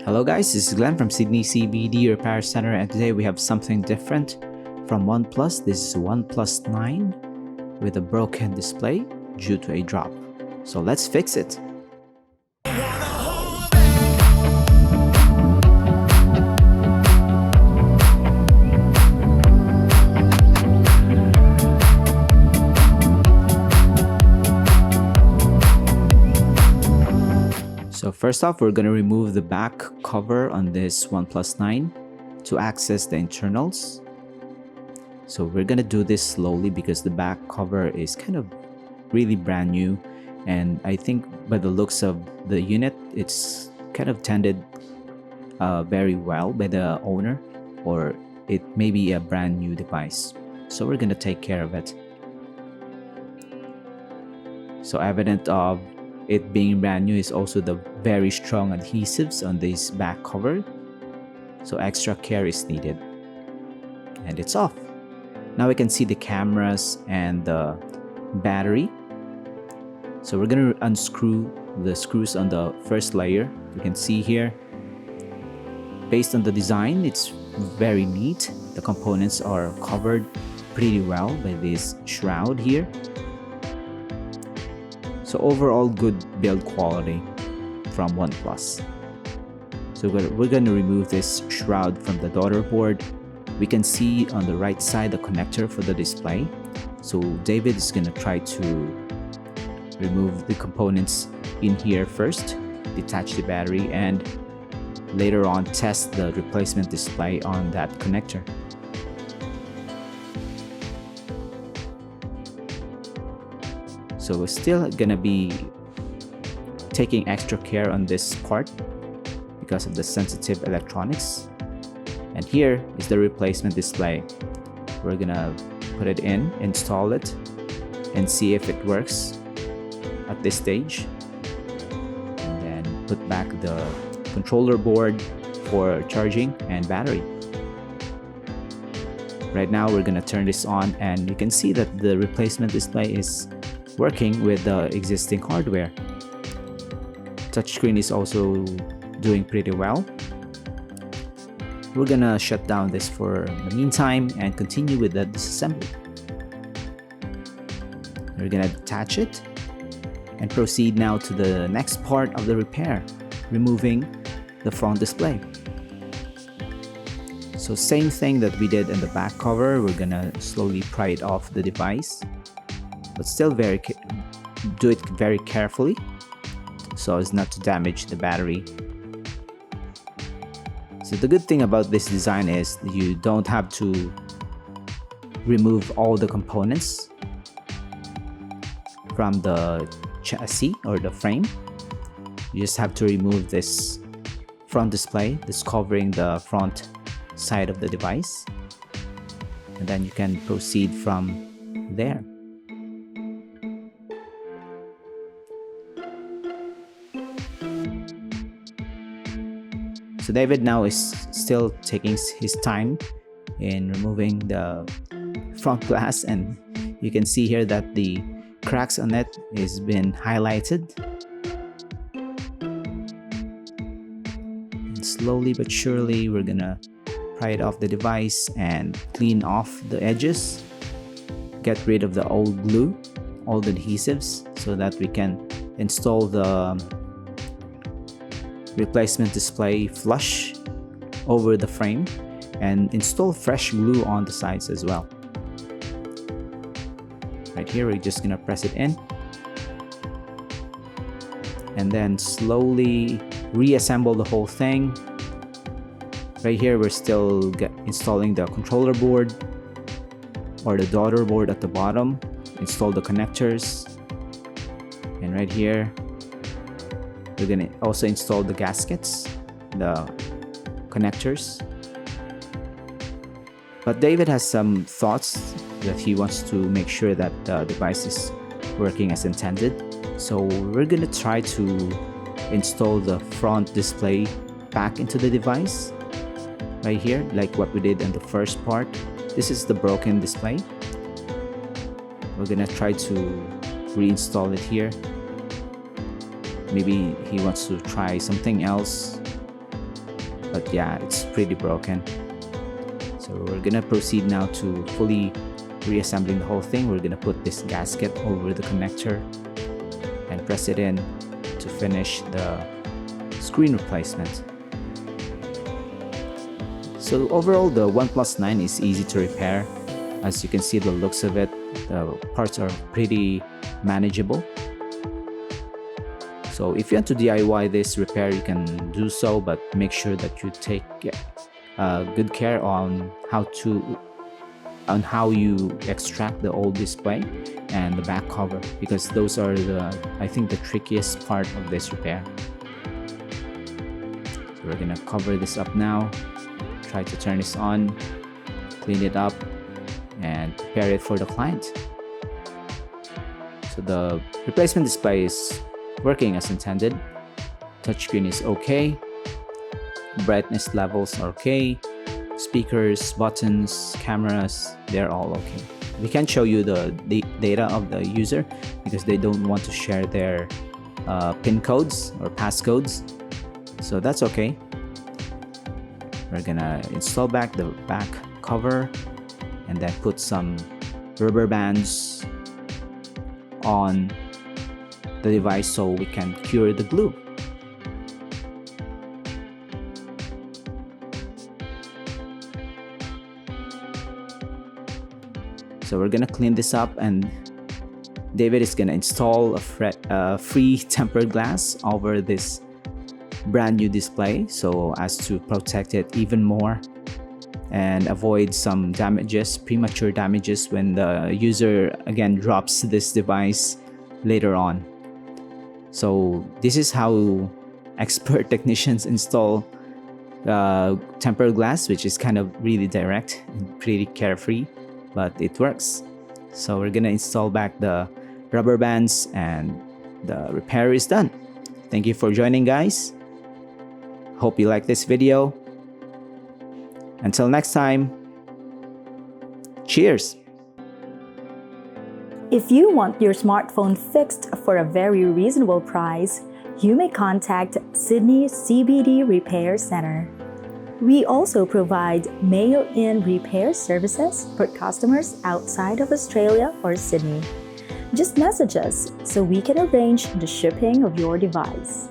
Hello guys, this is Glenn from Sydney CBD Repair Center, and today we have something different from OnePlus. This is OnePlus 9 with a broken display due to a drop. So let's fix it. So first off, we're going to remove the back cover on this OnePlus 9 to access the internals. So we're going to do this slowly because the back cover is kind of really brand new, and I think by the looks of the unit, it's kind of tended very well by the owner, or it may be a brand new device. So we're going to take care of it. So evident of it being brand new is also the very strong adhesives on this back cover, so extra care is needed. And it's off. Now we can see the cameras and the battery. So we're going to unscrew the screws on the first layer. You can see here, based on the design, it's very neat. The components are covered pretty well by this shroud here. So overall, good build quality from OnePlus. So we're going to remove this shroud from the daughter board. We can see on the right side the connector for the display. So David is going to try to remove the components in here first, detach the battery, and later on test the replacement display on that connector. So we're still gonna be taking extra care on this part because of the sensitive electronics. And here is the replacement display. We're gonna put it in, install it, and see if it works at this stage. And then put back the controller board for charging and battery. Right now we're gonna turn this on, and you can see that the replacement display is working with the existing hardware. Touchscreen is also doing pretty well. We're gonna shut down this for the meantime and continue with the disassembly. We're gonna detach it and proceed now to the next part of the repair, removing the front display. So same thing that we did in the back cover, we're gonna slowly pry it off the device, but still do it very carefully so as not to damage the battery. So the good thing about this design is you don't have to remove all the components from the chassis or the frame. You just have to remove this front display, this covering the front side of the device, and then you can proceed from there. So David now is still taking his time in removing the front glass, and you can see here that the cracks on it is been highlighted. And slowly but surely we're gonna pry it off the device and clean off the edges, get rid of the old glue, old adhesives, so that we can install the replacement display flush over the frame and install fresh glue on the sides as well. Right here, we're just gonna press it in and then slowly reassemble the whole thing. Right here, we're still installing the controller board or the daughter board at the bottom, install the connectors, and right here we're gonna also install the gaskets, the connectors. But David has some thoughts that he wants to make sure that the device is working as intended. So we're gonna try to install the front display back into the device right here, like what we did in the first part. This is the broken display. We're gonna try to reinstall it here. Maybe he wants to try something else but yeah, it's pretty broken. So we're gonna proceed now to fully reassembling the whole thing. We're gonna put this gasket over the connector and press it in to finish the screen replacement. So overall, the OnePlus 9 is easy to repair. As you can see, the looks of it, the parts are pretty manageable. So if you want to DIY this repair, you can do so, but make sure that you take good care on how you extract the old display and the back cover, because those are I think the trickiest part of this repair. So we're gonna cover this up now, try to turn this on, clean it up, and prepare it for the client. So the replacement display is working as intended. Touchscreen is okay. Brightness levels are okay. Speakers, buttons, cameras, they're all okay. We can't show you the data of the user because they don't want to share their PIN codes or passcodes. So that's okay. We're gonna install back the back cover and then put some rubber bands on the device so we can cure the glue. So we're gonna clean this up, and David is gonna install a free tempered glass over this brand new display so as to protect it even more and avoid some damages, premature damages, when the user again drops this device later on. So this is how expert technicians install tempered glass, which is kind of really direct and pretty carefree, but it works. So we're gonna install back the rubber bands and the repair is done. Thank you for joining, guys. Hope you like this video. Until next time, cheers! If you want your smartphone fixed for a very reasonable price, you may contact Sydney CBD Repair Center. We also provide mail-in repair services for customers outside of Australia or Sydney. Just message us so we can arrange the shipping of your device.